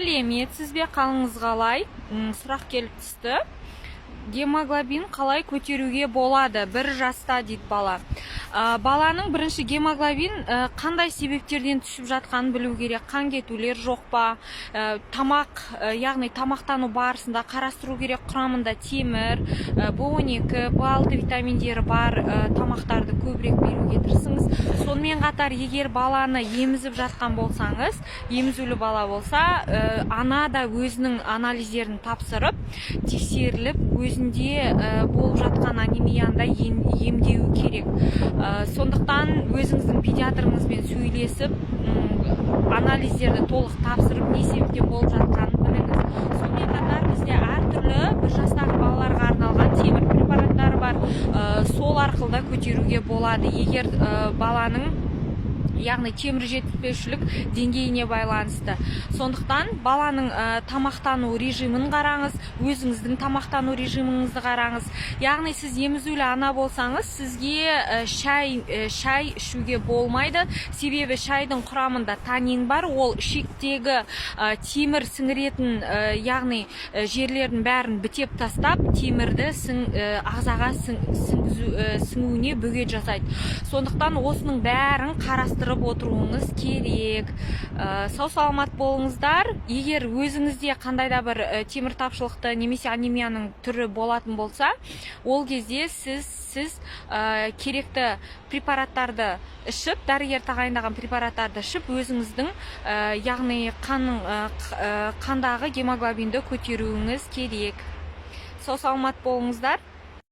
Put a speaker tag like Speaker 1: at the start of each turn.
Speaker 1: сәлеметсіз бе, қалыңыз қалай? Сұрақ келіп түсті. Гемоглобин қалай көтеруге болады? 1 жаста дейді бала. Баланың бірінші гемоглобин қандай себептерден түсіп жатқанын білу керек. Қан кетулер жоқ па? Яғни тамақтану барысында қарастыру керек. Құрамында темір, B12, B6 витаминдері бар тамақтарды көбірек беруге тырысыңыз. Сонымен қатар, егер баланы емізіп жатқан болсаңыз, емізулі бала болса, ана да өзінің анализдерін тапсырып, тексеріліп, өзінде болып жатқан анемияны емдеу керек. Сондықтан өзіңіздің педиатрыңызбен сөйлесіп, анализдерді толық тапсырып, не себептен болып жатқанын біліңіз. Сонымен қатар бізде әртүрлі 1 жастағы балаларға арналған темір препараттары бар. Сол арқылы да көтеруге болады. Егер баланың яғни темір жетіспеушілік деңгейіне байланысты. Сондықтан баланың тамақтану режимін қараңыз, өзіңіздің тамақтану режиміңізді қараңыз. Яғни сіз емізулі ана болсаңыз, сізге шай ішуге болмайды. Себебі шайдың құрамында танин бар, ол ішектегі темір сіңіретін, яғни жерлердің бәрін бітеп тастап, темірді ағзаға сіңуіне бөгет жасайды. Сондықтан осының бәрін қарастырып отыруыңыз керек. Сау саламат болыңыздар. Егер өзіңізде қандай да бір темір тапшылықты немесе анемияның түрі болатын болса, ол кезде сіз керекті препараттарды ішіп, дәрігер тағайындаған препараттарды ішіп, өзіңіздің яғни қандағы гемоглобинді көтеруіңіз керек. Сау саламат болыңыздар.